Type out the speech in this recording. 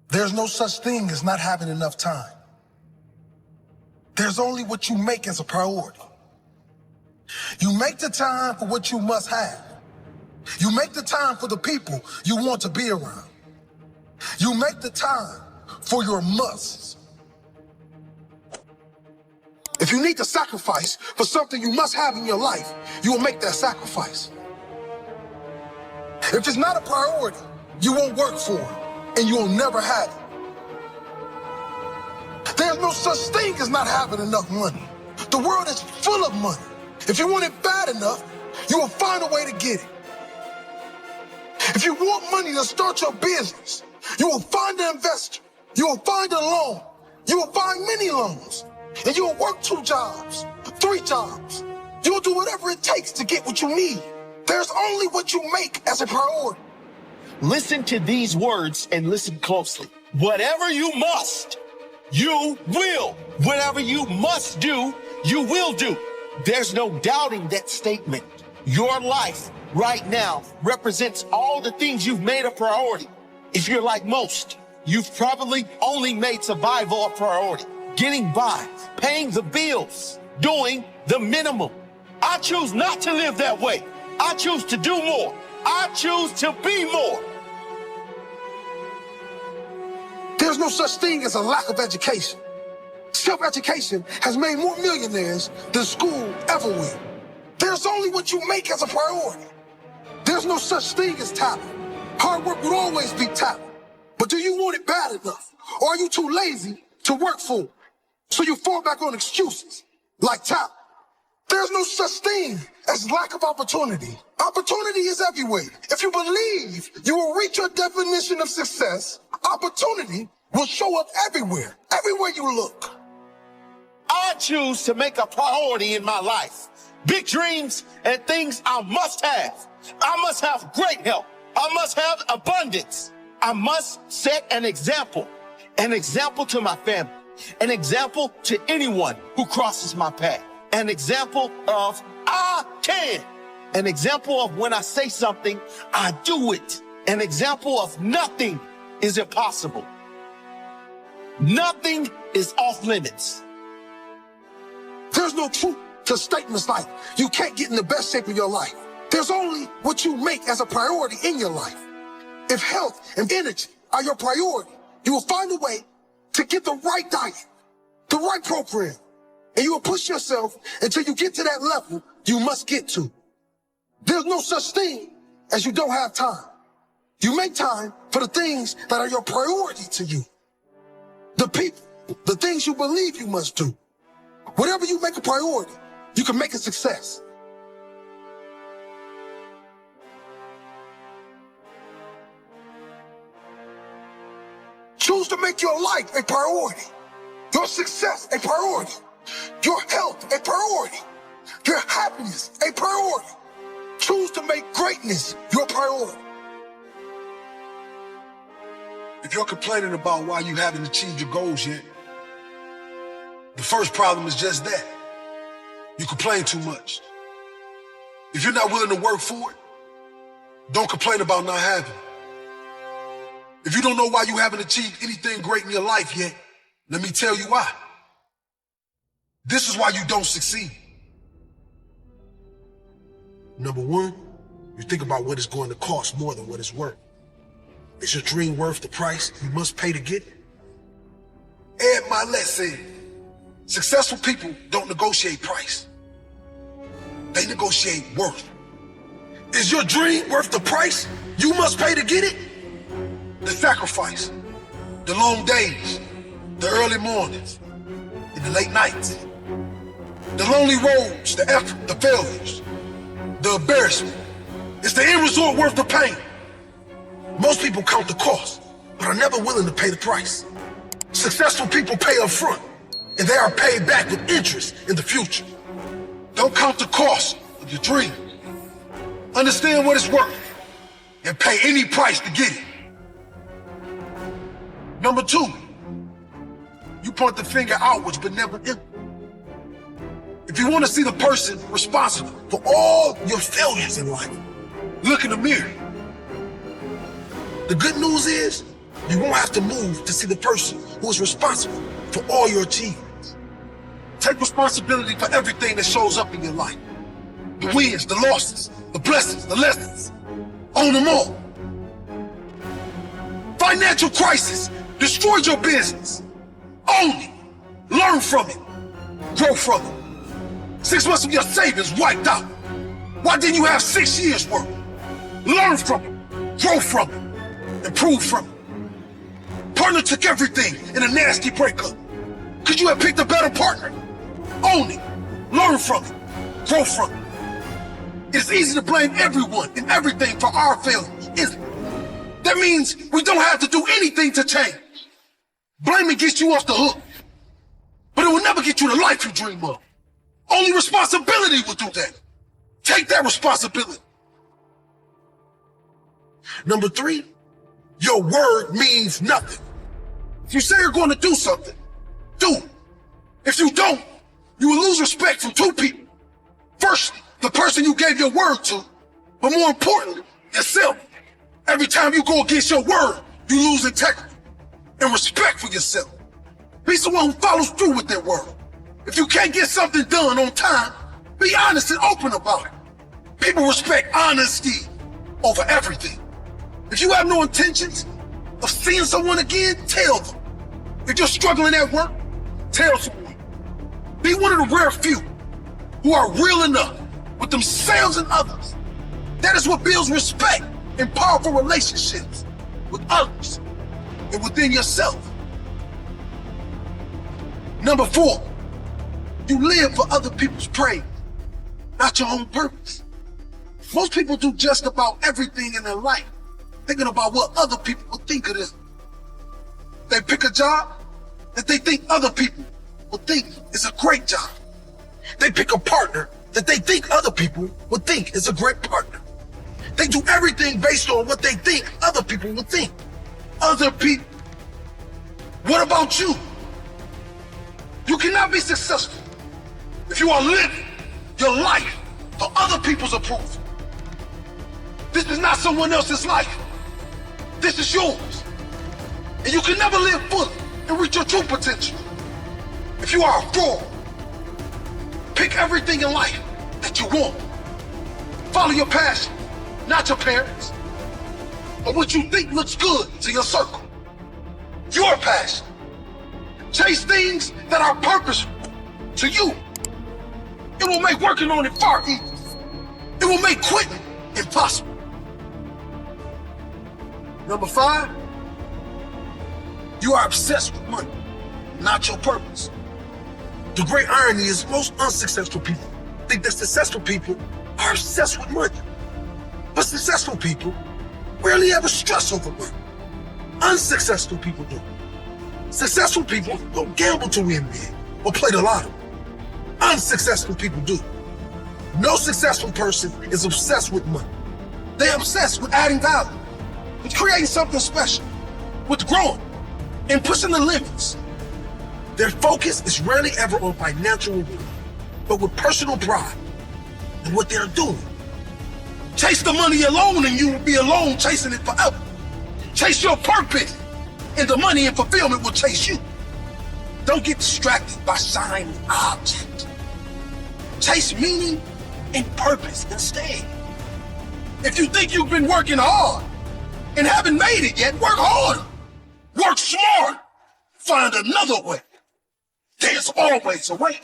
There's no such thing as not having enough time. There's only what you make as a priority. You make the time for what you must have. You make the time for the people you want to be around. You make the time for your musts. If you need to sacrifice for something you must have in your life, you will make that sacrifice. If it's not a priority, you won't work for it, and you will never have it. There's no such thing as not having enough money. The world is full of money. If you want it bad enough, you will find a way to get it. If you want money to start your business, you will find an investor. You will find a loan. You will find many loans. And you will work 2 jobs, 3 jobs. You will do whatever it takes to get what you need. There's only what you make as a priority. Listen to these words and listen closely. Whatever you must, you will. Whatever you must do, you will do. There's no doubting that statement. Your life right now represents all the things you've made a priority. If you're like most, you've probably only made survival a priority. Getting by, paying the bills, doing the minimum. I choose not to live that way. I choose to do more. I choose to be more. There's no such thing as a lack of education. Self-education has made more millionaires than school ever will. There's only what you make as a priority. There's no such thing as talent. Hard work will always be talent. But do you want it bad enough? Or are you too lazy to work for it? So you fall back on excuses like talent. There's no such thing as lack of opportunity. Opportunity is everywhere. If you believe you will reach your definition of success, opportunity will show up everywhere you look. I choose to make a priority in my life. Big dreams and things I must have. I must have great health. I must have abundance. I must set an example to my family, an example to anyone who crosses my path, an example of I can, an example of when I say something, I do it, an example of nothing is impossible. Nothing is off limits. There's no truth to statements like, you can't get in the best shape of your life. There's only what you make as a priority in your life. If health and energy are your priority, you will find a way to get the right diet, the right program, and you will push yourself until you get to that level you must get to. There's no such thing as you don't have time. You make time for the things that are your priority to you. The people, the things you believe you must do. Whatever you make a priority, you can make a success. Choose to make your life a priority, your success a priority, your health a priority, your happiness a priority. Choose to make greatness your priority. If you're complaining about why you haven't achieved your goals yet, the first problem is just that. You complain too much. If you're not willing to work for it, don't complain about not having it. If you don't know why you haven't achieved anything great in your life yet, let me tell you why. This is why you don't succeed. Number one, you think about what it's going to cost more than what it's worth. Is your dream worth the price you must pay to get it? Ed Milet said, successful people don't negotiate price. They negotiate worth. Is your dream worth the price you must pay to get it? The sacrifice, the long days, the early mornings, and the late nights, the lonely roads, the effort, the failures, the embarrassment. Is the end result worth the pain? Most people count the cost, but are never willing to pay the price. Successful people pay up front, and they are paid back with interest in the future. Don't count the cost of your dream. Understand what it's worth, and pay any price to get it. Number two, you point the finger outwards, but never inward. If you want to see the person responsible for all your failures in life, look in the mirror. The good news is, You won't have to move to see the person who is responsible for all your achievements. Take responsibility for everything that shows up in your life. The wins, the losses, the blessings, the lessons. Own them all. Financial crisis destroyed your business. Own it. Learn from it. Grow from it. 6 months of your savings wiped out. Why didn't you have 6 years worth? Learn from it. Grow from it. Improve from it. Partner took everything in a nasty breakup. Could you have picked a better partner? Own it. Learn from it. Grow from it. It's easy to blame everyone and everything for our failures, isn't it? That means we don't have to do anything to change. Blaming gets you off the hook, but it will never get you the life you dream of. Only responsibility will do that. Take that responsibility. Number 3, your word means nothing. If you say you're going to do something, do it. If you don't, you will lose respect from 2 people. First, the person you gave your word to, but more importantly, yourself. Every time you go against your word, you lose integrity and respect for yourself. Be someone who follows through with their word. If you can't get something done on time, be honest and open about it. People respect honesty over everything. If you have no intentions of seeing someone again, tell them. If you're struggling at work, tell someone. Be one of the rare few who are real enough with themselves and others. That is what builds respect and powerful relationships with others and within yourself. Number 4, you live for other people's praise, not your own purpose. Most people do just about everything in their life thinking about what other people will think of them. They pick a job that they think other people will think is a great job. They pick a partner that they think other people would think is a great partner. They do everything based on what they think other people would think. Other people. What about you? You cannot be successful if you are living your life for other people's approval. This is not someone else's life. This is yours. And you can never live fully and reach your true potential if you are a fraud. Pick everything in life that you want. Follow your passion, not your parents, or what you think looks good to your circle. Your passion. Chase things that are purposeful to you. It will make working on it far easier. It will make quitting impossible. Number 5, you are obsessed with money, not your purpose. The great irony is most unsuccessful people think that successful people are obsessed with money. But successful people rarely ever stress over money. Unsuccessful people do. Successful people don't gamble to win big or play the lottery. Unsuccessful people do. No successful person is obsessed with money. They're obsessed with adding value, with creating something special, with growing and pushing the limits. Their focus is rarely ever on financial reward, but with personal pride in what they're doing. Chase the money alone and you will be alone chasing it forever. Chase your purpose and the money and fulfillment will chase you. Don't get distracted by shiny objects. Chase meaning and purpose instead. If you think you've been working hard and haven't made it yet, work harder. Work smart. Find another way. There's always a way.